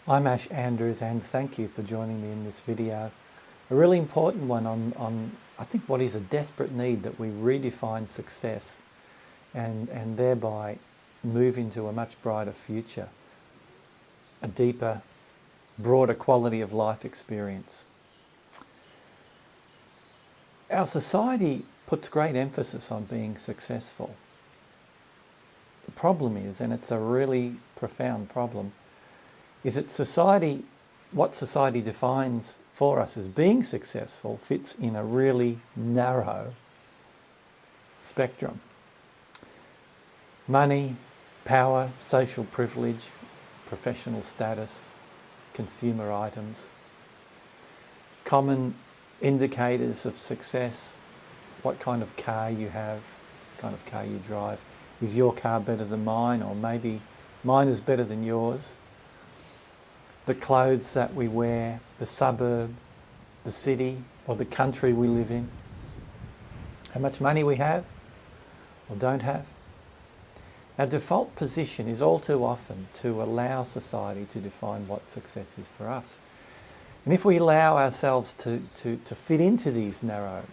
I'm Ash Andrews, and thank you for joining me in this video. A really important one on I think what is a desperate need, that we redefine success and thereby move into a much brighter future, a deeper, broader quality of life experience. Our society puts great emphasis on being successful. The problem is, and it's a really profound problem, is that what society defines for us as being successful fits in a really narrow spectrum. Money, power, social privilege, professional status, consumer items, common indicators of success, what kind of car you have, what kind of car you drive. Is your car better than mine, or maybe mine is better than yours? The clothes that we wear, the suburb, the city or the country we live in, how much money we have or don't have. Our default position is all too often to allow society to define what success is for us. And if we allow ourselves to fit into these narrow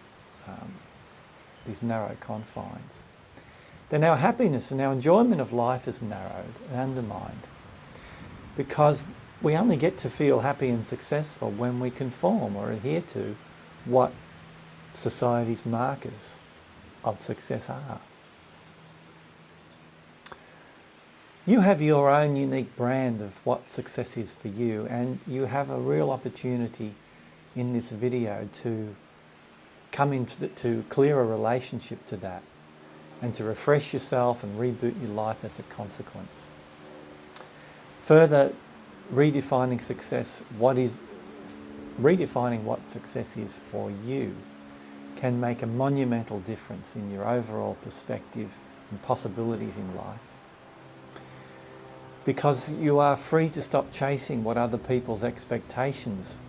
confines, then our happiness and our enjoyment of life is narrowed and undermined, because we only get to feel happy and successful when we conform or adhere to what society's markers of success are. You have your own unique brand of what success is for you, and you have a real opportunity in this video to come into clearer relationship to that, and to refresh yourself and reboot your life as a consequence. Further, redefining what success is for you can make a monumental difference in your overall perspective and possibilities in life, because you are free to stop chasing what other people's expectations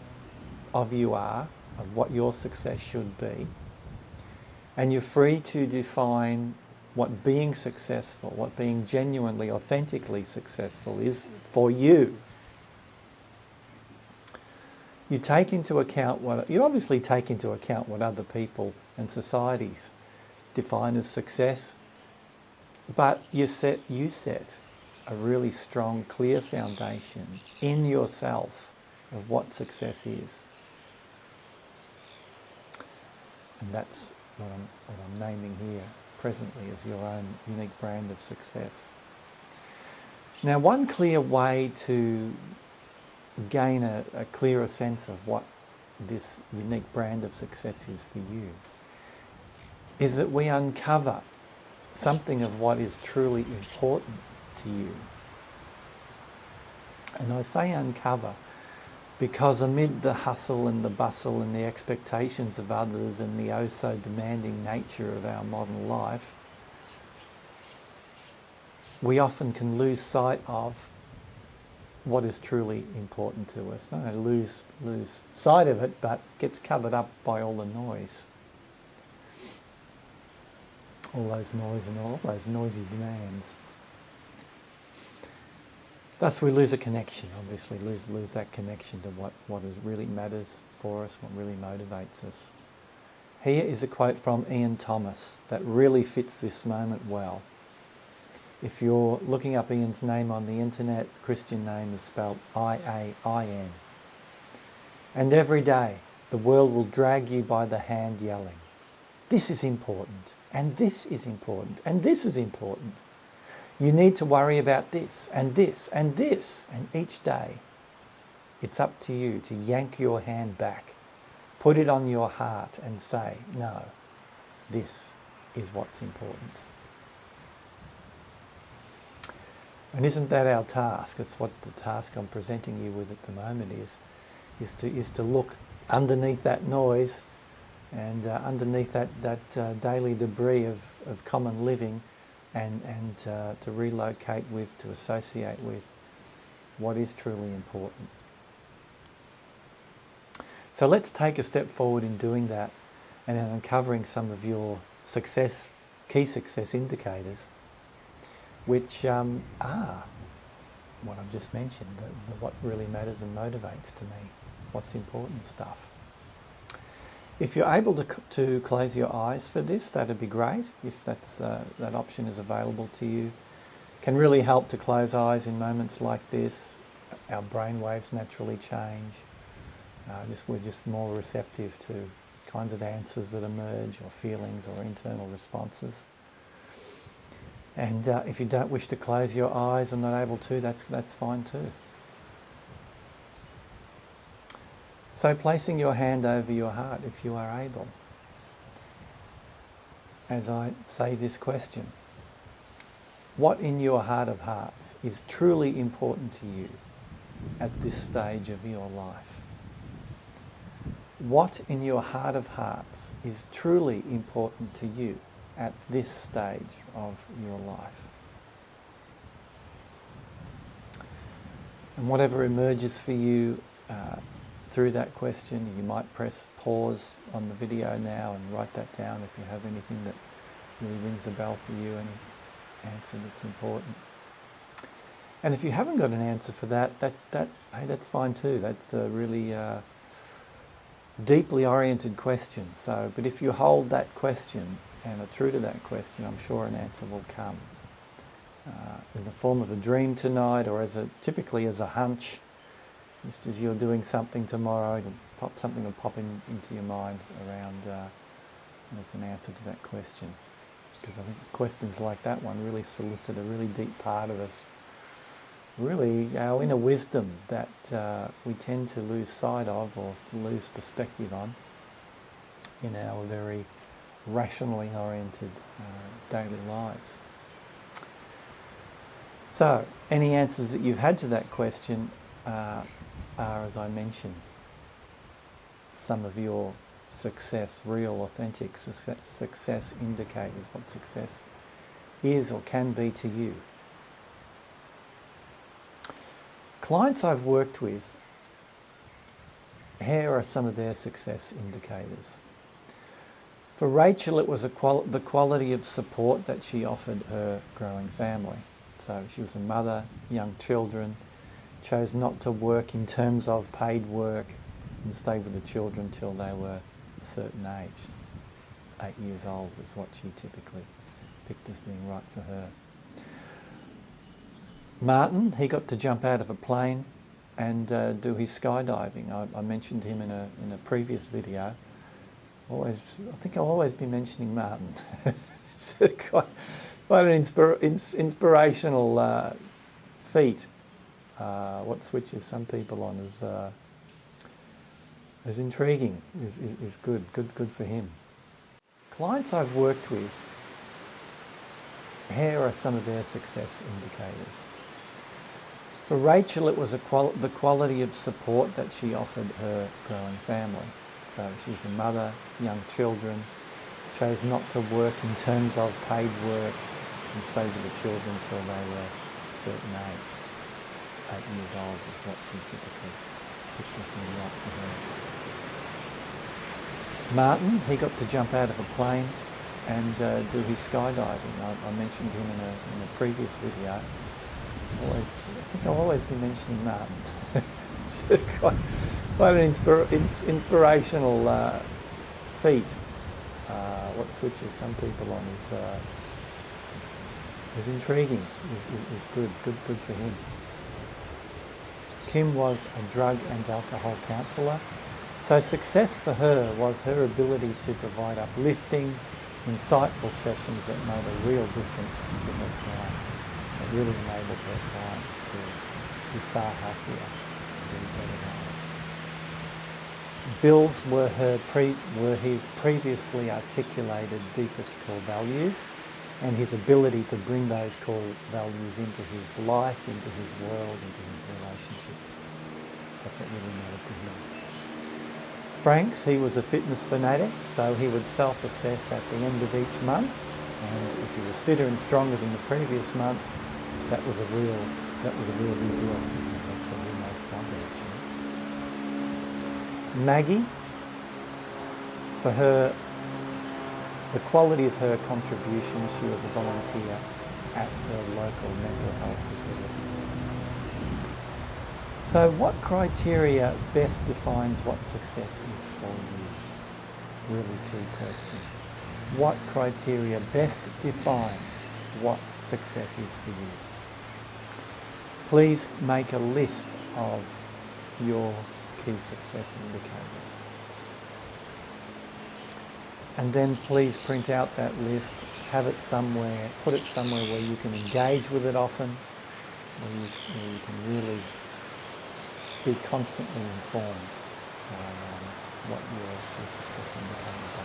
of you are, of what your success should be, and you're free to define what being successful, what being genuinely, authentically successful is for you. You obviously take into account what other people and societies define as success, but you set a really strong, clear foundation in yourself of what success is. And that's what I'm naming here presently as your own unique brand of success. Now, one clear way to gain a clearer sense of what this unique brand of success is for you is that we uncover something of what is truly important to you. And I say uncover because amid the hustle and the bustle and the expectations of others and the oh so demanding nature of our modern life, we often can lose sight of what is truly important to us. Not only lose sight of it, but gets covered up by all the noise. All those noise and all those noisy demands. Thus we lose a connection, obviously, lose that connection to what really matters for us, what really motivates us. Here is a quote from Ian Thomas that really fits this moment well. If you're looking up Ian's name on the internet, Christian name is spelled I-A-I-N. And every day the world will drag you by the hand yelling, this is important, and this is important, and this is important. You need to worry about this, and this, and this, and each day it's up to you to yank your hand back, put it on your heart and say, no, this is what's important. And isn't that our task? It's what the task I'm presenting you with at the moment is to look underneath that noise and underneath that daily debris of common living, and to relocate with, to associate with what is truly important. So let's take a step forward in doing that and in uncovering some of your key success indicators, which are what I've just mentioned, what really matters and motivates to me, what's important stuff. If you're able to close your eyes for this, that'd be great. If that option is available to you, can really help to close eyes in moments like this. Our brain waves naturally change. We're just more receptive to kinds of answers that emerge, or feelings, or internal responses. And if you don't wish to close your eyes and not able to, that's fine too. So placing your hand over your heart, if you are able, as I say this question, what in your heart of hearts is truly important to you at this stage of your life? What in your heart of hearts is truly important to you at this stage of your life? And whatever emerges for you through that question, you might press pause on the video now and write that down if you have anything that really rings a bell for you, any answer that's important. And if you haven't got an answer for that, hey, that's fine too. That's a really deeply oriented question. But if you hold that question and are true to that question, I'm sure an answer will come in the form of a dream tonight, or typically as a hunch. Just as you're doing something tomorrow, something will pop into your mind around as an answer to that question. Because I think questions like that one really solicit a really deep part of us, really our inner wisdom that we tend to lose sight of or lose perspective on in our very rationally oriented daily lives. So, any answers that you've had to that question are, as I mentioned, some of your success, real, authentic success indicators, what success is or can be to you. Clients I've worked with, here are some of their success indicators. For Rachel, it was the quality of support that she offered her growing family. So she was a mother, young children, chose not to work in terms of paid work and stayed with the children till they were a certain age. 8 years old was what she typically picked as being right for her. Martin, he got to jump out of a plane and do his skydiving. I mentioned him in a previous video. I think I'll always be mentioning Martin. It's quite an inspirational feat. What switches some people on is intriguing, is good for him. Clients I've worked with, here are some of their success indicators. For Rachel, it was the quality of support that she offered her growing family. So she was a mother, young children, chose not to work in terms of paid work and stayed with the children until they were a certain age. 8 years old was what she typically picked as being right for her. Martin, he got to jump out of a plane and do his skydiving. I mentioned him in a previous video. I think I'll always be mentioning Martin. It's quite an inspirational feat. What switches some people on is intriguing, is good for him. Kim was a drug and alcohol counsellor, so success for her was her ability to provide uplifting, insightful sessions that made a real difference to her clients, that really enabled her clients to be far happier and live better lives. Bill's were his previously articulated deepest core values, and his ability to bring those core values into his life, into his world, into his relationships. That's what really mattered to him. Frank's, he was a fitness fanatic, so he would self-assess at the end of each month, and if he was fitter and stronger than the previous month, that was a real big deal to him. That's what he most wanted, actually. Maggie, for her, the quality of her contribution, she was a volunteer at her local mental health facility. So what criteria best defines what success is for you? Really key question. What criteria best defines what success is for you? Please make a list of your key success indicators. And then please print out that list, have it somewhere, put it somewhere where you can engage with it often, where you can really be constantly informed what your key success indicators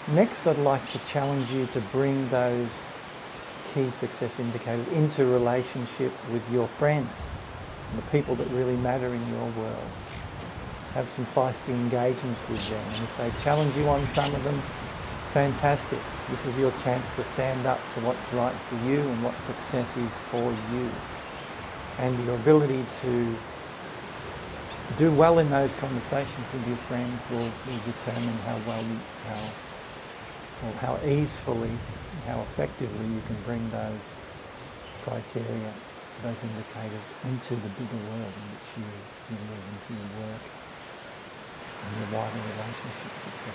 are. Next, I'd like to challenge you to bring those key success indicators into relationship with your friends and the people that really matter in your world. Have some feisty engagements with them, and if they challenge you on some of them, fantastic. This is your chance to stand up to what's right for you and what success is for you. And your ability to do well in those conversations with your friends will determine how easefully, how effectively you can bring those criteria, those indicators into the bigger world in which you move into your work and your wider relationships, etc.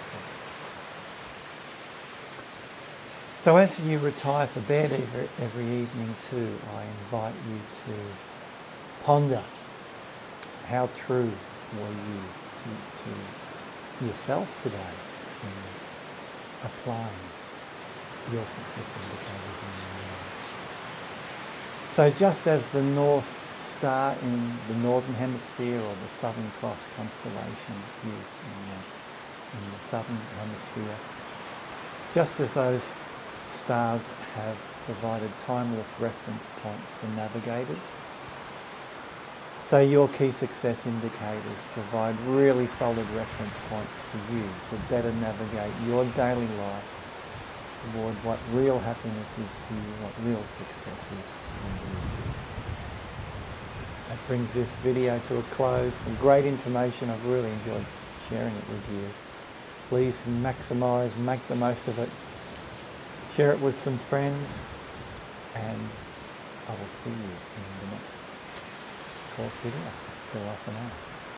So as you retire for bed every evening too, I invite you to ponder how true were you to yourself today in applying your success indicators in your life. So just as the North Star in the Northern Hemisphere or the Southern Cross constellation is in the Southern Hemisphere, just as those stars have provided timeless reference points for navigators, so your key success indicators provide really solid reference points for you to better navigate your daily life toward what real happiness is for you, what real success is for you. That brings this video to a close. Some great information. I've really enjoyed sharing it with you. Please maximise, make the most of it. Share it with some friends, and I will see you in the next course video. Farewell for now.